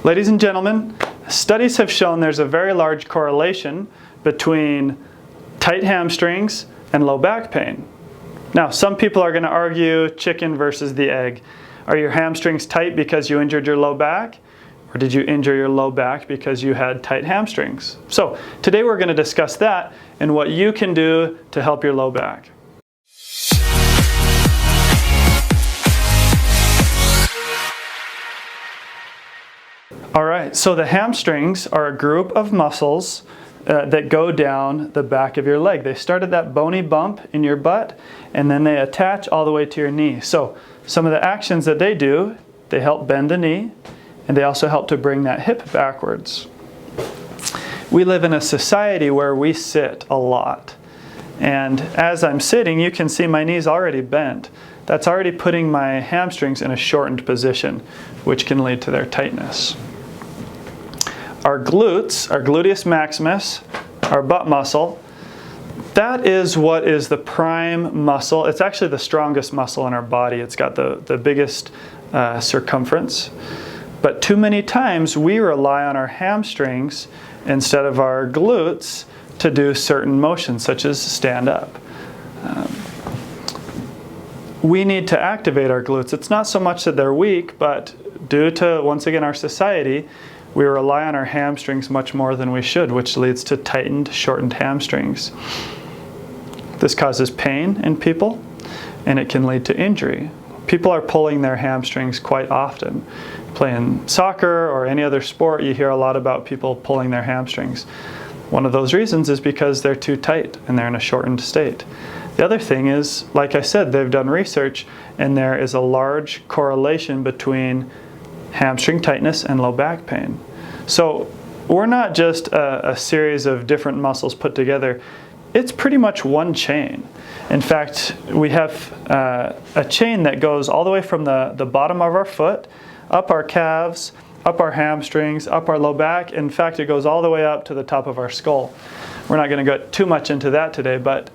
Ladies and gentlemen, studies have shown there's a very large correlation between tight hamstrings and low back pain. Now, some people are going to argue chicken versus the egg. Are your hamstrings tight because you injured your low back? Or did you injure your low back because you had tight hamstrings? So today we're going to discuss that and what you can do to help your low back. All right, so the hamstrings are a group of muscles that go down the back of your leg. They start at that bony bump in your butt, and then they attach all the way to your knee. So some of the actions that they do, they help bend the knee, and they also help to bring that hip backwards. We live in a society where we sit a lot. And as I'm sitting, you can see my knee's already bent. That's already putting my hamstrings in a shortened position, which can lead to their tightness. Our glutes, our gluteus maximus, our butt muscle, that is what is the prime muscle. It's actually the strongest muscle in our body. It's got the biggest circumference. But too many times we rely on our hamstrings instead of our glutes to do certain motions, such as stand up. We need to activate our glutes. It's not so much that they're weak, but due to, once again, our society, we rely on our hamstrings much more than we should, which leads to tightened, shortened hamstrings. This causes pain in people, and it can lead to injury. People are pulling their hamstrings quite often. Playing soccer or any other sport, you hear a lot about people pulling their hamstrings. One of those reasons is because they're too tight and they're in a shortened state. The other thing is, like I said, they've done research, and there is a large correlation between hamstring tightness and low back pain. So we're not just a series of different muscles put together. It's pretty much one chain. In fact, we have a chain that goes all the way from the bottom of our foot, up our calves, up our hamstrings, up our low back. In fact, it goes all the way up to the top of our skull. We're not going to go too much into that today, but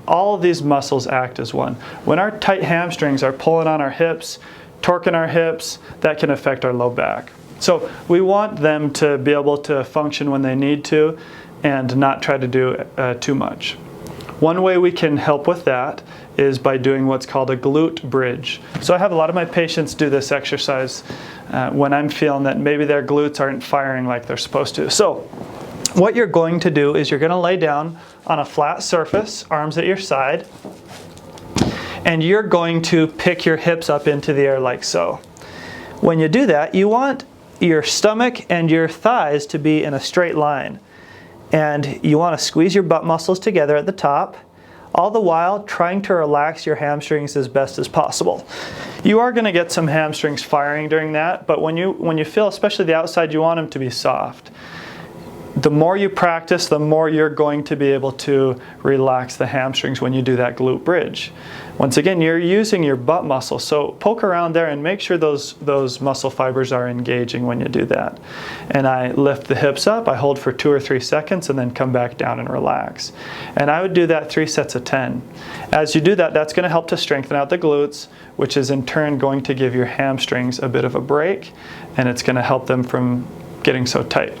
all of these muscles act as one. When our tight hamstrings are pulling on our hips, torquing our hips, that can affect our low back. So we want them to be able to function when they need to and not try to do too much. One way we can help with that is by doing what's called a glute bridge. So I have a lot of my patients do this exercise when I'm feeling that maybe their glutes aren't firing like they're supposed to. So what you're going to do is you're going to lay down on a flat surface, arms at your side, and you're going to pick your hips up into the air like so. When you do that, you want your stomach and your thighs to be in a straight line. And you want to squeeze your butt muscles together at the top, all the while trying to relax your hamstrings as best as possible. You are going to get some hamstrings firing during that, but when you feel, especially the outside, you want them to be soft. The more you practice, the more you're going to be able to relax the hamstrings when you do that glute bridge. Once again, you're using your butt muscle, so poke around there and make sure those muscle fibers are engaging when you do that. And I lift the hips up, I hold for 2 or 3 seconds, and then come back down and relax. And I would do that 3 sets of 10. As you do that, that's going to help to strengthen out the glutes, which is in turn going to give your hamstrings a bit of a break, and it's going to help them from getting so tight.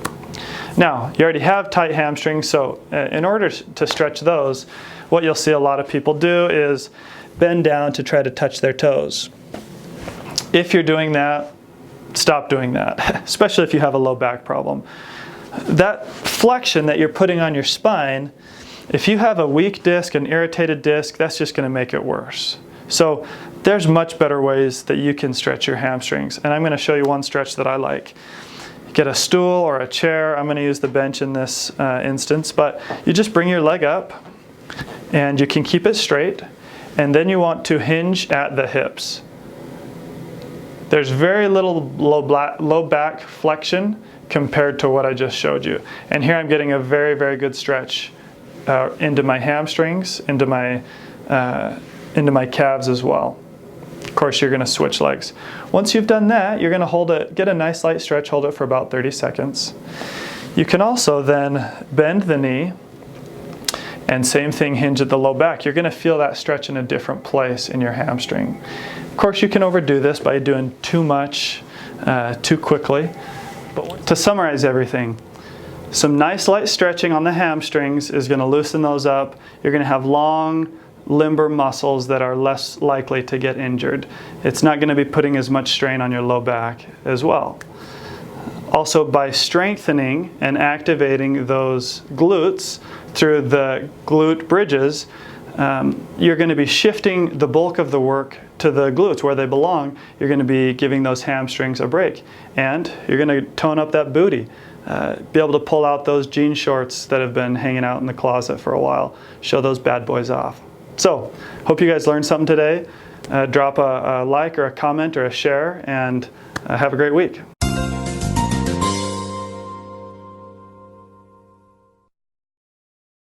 Now, you already have tight hamstrings, so in order to stretch those, what you'll see a lot of people do is bend down to try to touch their toes. If you're doing that, stop doing that, especially if you have a low back problem. That flexion that you're putting on your spine, if you have a weak disc, an irritated disc, that's just going to make it worse. So there's much better ways that you can stretch your hamstrings, and I'm going to show you one stretch that I like. Get a stool or a chair. I'm going to use the bench in this instance, but you just bring your leg up and you can keep it straight, and then you want to hinge at the hips. There's very little low back flexion compared to what I just showed you. And here I'm getting a very, very good stretch into my hamstrings, into my calves as well. Of course, you're going to switch legs. Once you've done that, you're going to hold it, get a nice light stretch, hold it for about 30 seconds. You can also then bend the knee, and same thing, hinge at the low back. You're going to feel that stretch in a different place in your hamstring. Of course, you can overdo this by doing too much, too quickly, To summarize everything, some nice light stretching on the hamstrings is going to loosen those up. You're going to have long, limber muscles that are less likely to get injured. It's not going to be putting as much strain on your low back as well. Also, by strengthening and activating those glutes through the glute bridges, you're going to be shifting the bulk of the work to the glutes where they belong. You're going to be giving those hamstrings a break, and you're going to tone up that booty. Be able to pull out those jean shorts that have been hanging out in the closet for a while. Show those bad boys off. So, hope you guys learned something today. Drop a like or a comment or a share, and have a great week.